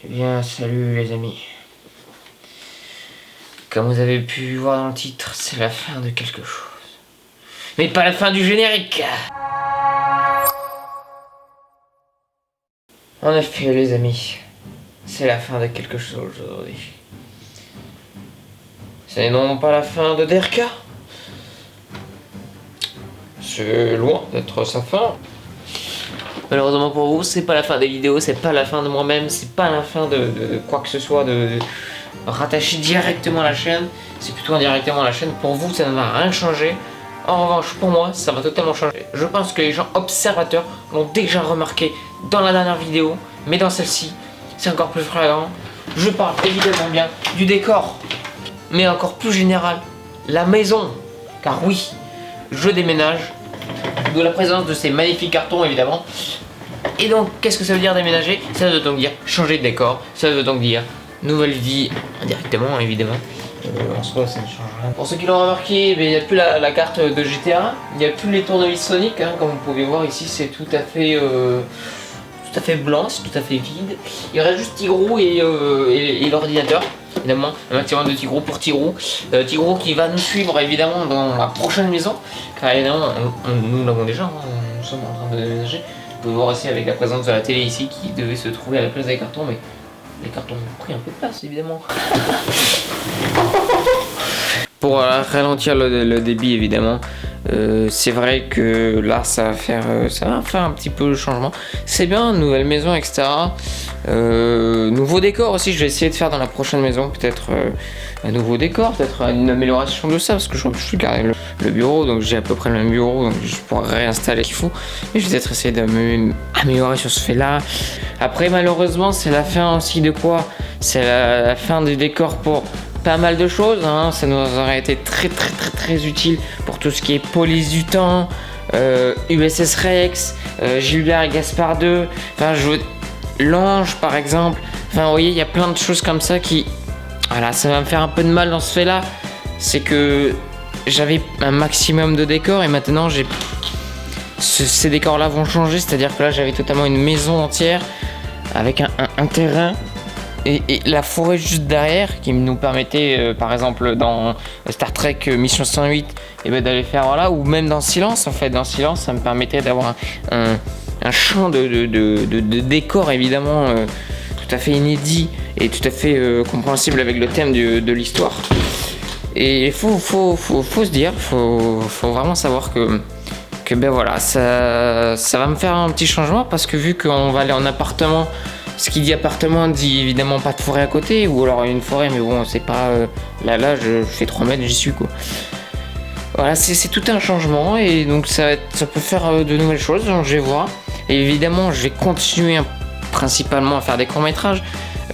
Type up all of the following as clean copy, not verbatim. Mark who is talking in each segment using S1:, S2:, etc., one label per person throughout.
S1: Eh bien, salut les amis. Comme vous avez pu voir dans le titre, c'est la fin de quelque chose. Mais pas la fin du générique. En effet, les amis, c'est la fin de quelque chose aujourd'hui. C'est non pas la fin de DRK. C'est loin d'être sa fin. Malheureusement pour vous, c'est pas la fin des vidéos, c'est pas la fin de moi-même, c'est pas la fin de quoi que ce soit de rattacher directement à la chaîne. C'est plutôt indirectement à la chaîne. Pour vous, ça ne va rien changer. En revanche, pour moi, ça va totalement changer. Je pense que les gens observateurs l'ont déjà remarqué dans la dernière vidéo, mais dans celle-ci, c'est encore plus flagrant. Je parle évidemment bien du décor, mais encore plus général, la maison. Car oui, je déménage, de la présence de ces magnifiques cartons évidemment. Et donc, qu'est-ce que ça veut dire déménager? Ça veut donc dire changer de décor, ça veut donc dire nouvelle vie, indirectement évidemment. En soi, ça ne change rien. Pour ceux qui l'ont remarqué, il n'y a plus la carte de GTA, il n'y a plus les tournevis Sonic, hein, comme vous pouvez voir ici, c'est tout à fait blanc, c'est tout à fait vide. Il reste juste Tigrou et l'ordinateur. Évidemment, un maximum de Tigrou pour Tigrou. Tigrou qui va nous suivre évidemment dans la prochaine maison. Car évidemment, nous l'avons déjà, hein, nous sommes en train de déménager. Vous pouvez voir aussi avec la présence de la télé ici qui devait se trouver à la place des cartons, mais les cartons ont pris un peu de place évidemment. Pour ralentir le débit évidemment, c'est vrai que là ça va faire un petit peu le changement. C'est bien, nouvelle maison, etc. Nouveau décor aussi, je vais essayer de faire dans la prochaine maison peut-être un nouveau décor, peut-être une amélioration de ça, parce que je suis garé le bureau, donc j'ai à peu près le même bureau, donc je pourrais réinstaller ce qu'il faut. Mais je vais peut-être essayer d'améliorer sur ce fait là. Après malheureusement c'est la fin aussi de quoi? C'est la fin du décor pour pas mal de choses, hein. Ça nous aurait été très utile pour tout ce qui est police du temps, USS Rex, Gilbert et Gaspard 2, enfin l'ange par exemple, enfin vous voyez il y a plein de choses comme ça qui, voilà, ça va me faire un peu de mal dans ce fait là, c'est que j'avais un maximum de décors et maintenant ces décors là vont changer, c'est à dire que là j'avais totalement une maison entière avec un terrain et la forêt juste derrière qui nous permettait par exemple dans Star Trek Mission 108 et ben, d'aller faire voilà, ou même dans Silence, en fait dans Silence ça me permettait d'avoir un champ de décor évidemment tout à fait inédit et tout à fait compréhensible avec le thème de l'histoire. Et il faut se dire, faut vraiment savoir que ben voilà, ça va me faire un petit changement parce que vu qu'on va aller en appartement, ce qui dit appartement dit évidemment pas de forêt à côté, ou alors une forêt, mais bon, c'est pas. Là, je fais 3 mètres, j'y suis quoi. Voilà, c'est tout un changement et donc ça peut faire de nouvelles choses, donc je vais voir. Et évidemment, je vais continuer principalement à faire des courts-métrages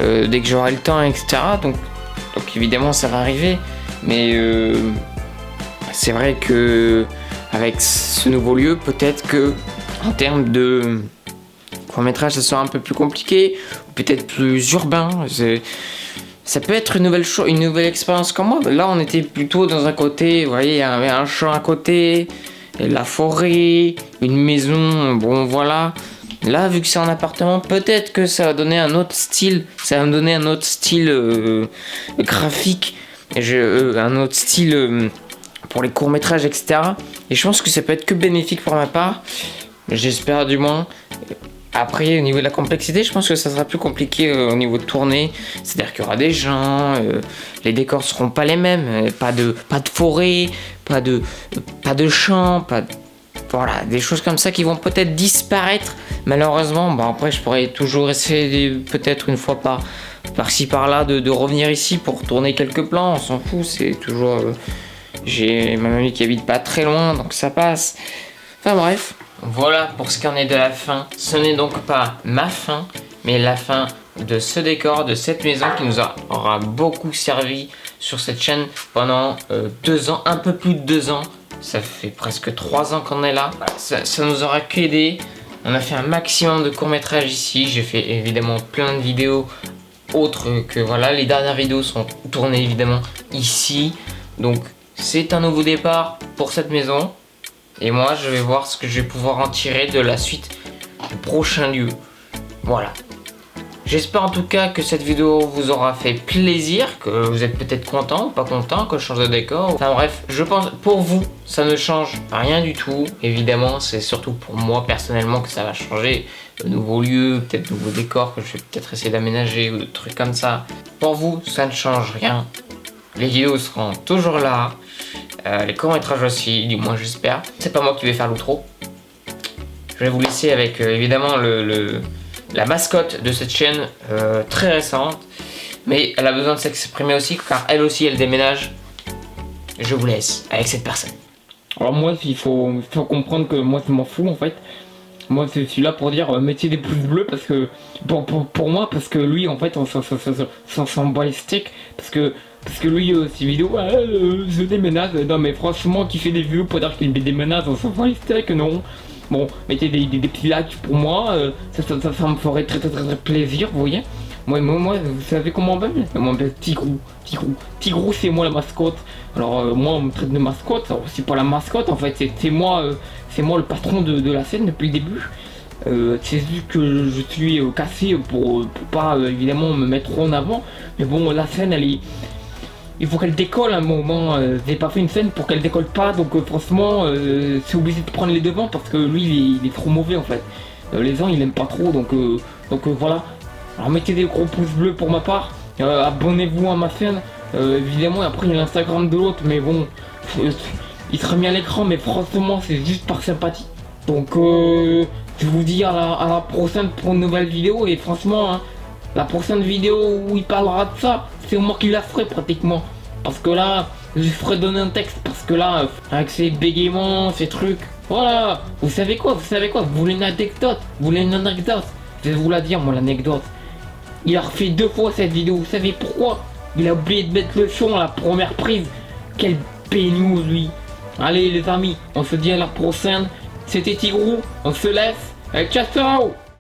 S1: dès que j'aurai le temps, etc. Donc évidemment, ça va arriver, mais c'est vrai que avec ce nouveau lieu, peut-être que en termes de court-métrage ça sera un peu plus compliqué, ou peut-être plus urbain. Ça peut être une nouvelle expérience comme moi. Là on était plutôt dans un côté, vous voyez, il y avait un champ à côté, la forêt, une maison, bon voilà. Là vu que c'est en appartement, peut-être que ça va donner un autre style, graphique, un autre style pour les courts-métrages, etc. Et je pense que ça peut être que bénéfique pour ma part, j'espère du moins. Après, au niveau de la complexité, je pense que ça sera plus compliqué au niveau de tournée. C'est-à-dire qu'il y aura des gens, les décors seront pas les mêmes, pas de forêt, pas de champs, voilà, des choses comme ça qui vont peut-être disparaître. Malheureusement, bon après je pourrais toujours essayer peut-être une fois par-ci par-là de revenir ici pour tourner quelques plans. On s'en fout, c'est toujours. J'ai ma mamie qui habite pas très loin, donc ça passe. Enfin bref. Voilà pour ce qu'en est de la fin. Ce n'est donc pas ma fin, mais la fin de ce décor, de cette maison qui nous aura beaucoup servi sur cette chaîne pendant 2 ans, un peu plus de 2 ans. Ça fait presque 3 ans qu'on est là. Ça nous aura qu'aidé. On a fait un maximum de courts-métrages ici. J'ai fait évidemment plein de vidéos autres que voilà. Les dernières vidéos sont tournées évidemment ici. Donc c'est un nouveau départ pour cette maison. Et moi, je vais voir ce que je vais pouvoir en tirer de la suite du prochain lieu. Voilà. J'espère en tout cas que cette vidéo vous aura fait plaisir, que vous êtes peut-être content ou pas content, que je change de décor. Enfin bref, je pense pour vous, ça ne change rien du tout. Évidemment, c'est surtout pour moi personnellement que ça va changer. De nouveaux lieux, peut-être de nouveaux décors que je vais peut-être essayer d'aménager ou de trucs comme ça. Pour vous, ça ne change rien. Les vidéos seront toujours là. Les courts-métrages aussi, du moins j'espère. C'est pas moi qui vais faire l'outro. Je vais vous laisser avec évidemment la mascotte de cette chaîne, très récente. Mais elle a besoin de s'exprimer aussi, car elle aussi elle déménage. Je vous laisse avec cette personne.
S2: Alors moi, il faut comprendre que moi, je m'en fous en fait. Moi, je suis là pour dire mettez des pouces bleus parce que pour moi, parce que lui, en fait, on s'en bat les steaks parce que lui, ses vidéos, je déménage. Non, mais franchement, qui fait des vidéos pour dire qu'il déménage, on s'en bat les steaks, non. Bon, mettez des petits likes pour moi, ça me ferait très plaisir, vous voyez. Moi, vous savez comment on m'appelle? On m'appelle Tigrou. Tigrou, c'est moi la mascotte. Alors, moi, on me traite de mascotte. Alors, c'est pas la mascotte, en fait, c'est moi le patron de la scène depuis le début. C'est juste que je suis cassé pour pas évidemment me mettre trop en avant. Mais bon, la scène, il faut qu'elle décolle à un moment. J'ai pas fait une scène pour qu'elle décolle pas, donc franchement, c'est obligé de prendre les devants parce que lui, il est trop mauvais en fait. Les gens, il aime pas trop, donc voilà. Alors mettez des gros pouces bleus pour ma part. Abonnez-vous à ma chaîne. Évidemment, après il y a l'Instagram de l'autre, mais bon, il sera mis à l'écran, mais franchement, c'est juste par sympathie. Donc, je vous dis à la prochaine pour une nouvelle vidéo. Et franchement, hein, la prochaine vidéo où il parlera de ça, c'est moi qui la ferai pratiquement. Parce que là, je ferai donner un texte. Parce que là, avec ces bégaiements, ces trucs, voilà. Vous savez quoi? Vous voulez une anecdote? Je vais vous la dire, moi, l'anecdote. Il a refait 2 fois cette vidéo. Vous savez pourquoi? Il a oublié de mettre le son à la première prise. Quel péniou, lui. Allez, les amis, on se dit à la prochaine. C'était Tigrou, on se laisse. Ciao, ciao.